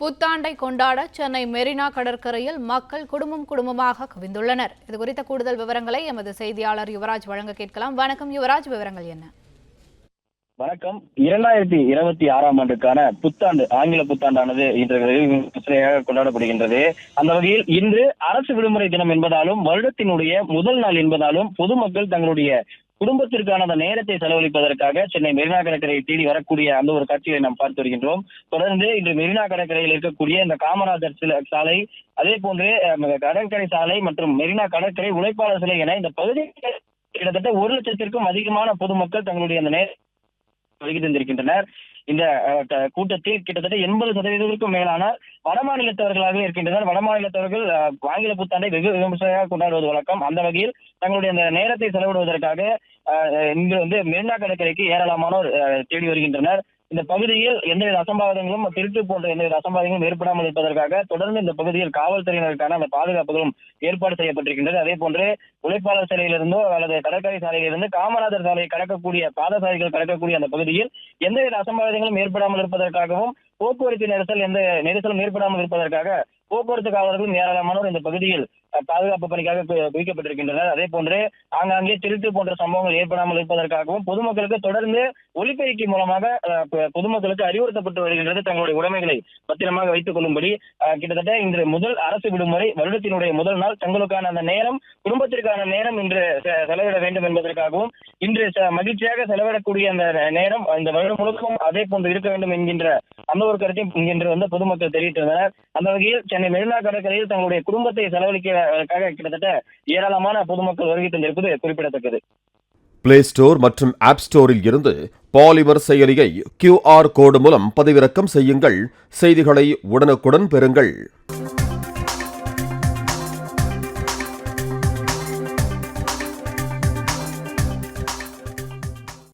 புத்தாண்டை கொண்டாட சென்னை மெரினா கடற்கரையில் மக்கள் குடும்பமாக குவிந்துள்ளனர். இது குறித்த கூடுதல் விவரங்களை எமது செய்தியாளர் யுவராஜ் வழங்க கேட்கலாம். வணக்கம் யுவராஜ், விவரங்கள் என்ன? வணக்கம். 2026ஆம் ஆண்டுக்கான புத்தாண்டு, ஆங்கில புத்தாண்டானது இன்று விமர்சையாக கொண்டாடப்படுகின்றது. அந்த வகையில் இன்று அரசு விடுமுறை தினம் என்பதாலும் வருடத்தினுடைய முதல் நாள் என்பதாலும் பொதுமக்கள் தங்களுடைய குடும்பத்திற்கான அந்த நேரத்தை செலவழிப்பதற்காக சென்னை மெரினா கடற்கரையை தேடி வரக்கூடிய அந்த ஒரு காட்சியை நாம் பார்த்து வருகின்றோம். தொடர்ந்து இன்று மெரினா கடற்கரையில் இருக்கக்கூடிய இந்த காமராஜர் சாலை, அதே போன்று கடற்கரை சாலை மற்றும் மெரினா கடற்கரை உழைப்பாளர் சிலை என இந்த பகுதியில் கிட்டத்தட்ட 1 லட்சத்திற்கும் அதிகமான பொதுமக்கள் தங்களுடைய அந்த வருகை தந்திருக்கின்றனர். இந்த கூட்டத்தில் கிட்டத்தட்ட 80% மேலான வடமாநிலத்தவர்களாக இருக்கின்றனர். வடமாநிலத்தவர்கள் ஆங்கில புத்தாண்டை வெகு விமர்சையாக கொண்டாடுவது வழக்கம். அந்த வகையில் தங்களுடைய அந்த நேரத்தை செலவிடுவதற்காக இங்கு மெரினா கடற்கரைக்கு ஏராளமானோர் தேடி வருகின்றனர். இந்த பகுதியில் எந்தவித அசம்பாவிதங்களும், திருட்டு போன்ற எந்தவித அசம்பாவிதங்களும் ஏற்படாமல் இருப்பதற்காக தொடர்ந்து இந்த பகுதியில் காவல்துறையினருக்கான அந்த பாதுகாப்புகளும் ஏற்பாடு செய்யப்பட்டிருக்கின்றது. அதே போன்று உழைப்பாளர் சிலையிலிருந்தோ அல்லது கடற்கரை சாலையிலிருந்து காமராஜர் சாலையை கடக்கக்கூடிய பாதசாரிகள் கடக்கக்கூடிய அந்த பகுதியில் எந்தவித அசம்பாவிதங்களும் ஏற்படாமல் இருப்பதற்காகவும், போக்குவரத்து எந்த நெரிசலும் ஏற்படாமல் இருப்பதற்காக போக்குவரத்து காவலர்களும் ஏராளமானோர் இந்த பகுதியில் பாதுகாப்பு பணிக்காக குவிக்கப்பட்டிருக்கின்றனர். அதே போன்று ஆங்காங்கே திருட்டு போன்ற சம்பவங்கள் ஏற்படாமல் இருப்பதற்காகவும் பொதுமக்களுக்கு தொடர்ந்து ஒலிபெருக்கி மூலமாக பொதுமக்களுக்கு அறிவுறுத்தப்பட்டு வருகின்றது. தங்களுடைய உடைமைகளை பத்திரமாக வைத்துக் கொள்ளும்படி. கிட்டத்தட்ட இன்று முதல் அரசு விடுமுறை, வருடத்தினுடைய முதல் நாள், தங்களுக்கான அந்த நேரம், குடும்பத்திற்கான நேரம் இன்று செலவிட வேண்டும் என்பதற்காகவும், இன்று மகிழ்ச்சியாக செலவிடக்கூடிய அந்த நேரம் இந்த வருடம் முழுக்கும் அதே போன்று இருக்க வேண்டும் என்கின்ற அந்த ஒரு கருத்தையும் இன்று பொதுமக்கள் தெரிவித்திருந்தனர். அந்த வகையில் சென்னை மெரினா கடற்கரையில் தங்களுடைய குடும்பத்தை செலவழிப்பதற்காக கிட்டத்தட்ட ஏராளமான பொதுமக்கள் வருகை தந்திருப்பது குறிப்பிடத்தக்கது. பிளே ஸ்டோர் மற்றும் ஆப் ஸ்டோரில் இருந்து பாலிமர் செயலியை QR கோடு மூலம் பதிவிறக்கம் செய்யுங்கள். செய்திகளை உடனுக்குடன் பெறுங்கள்.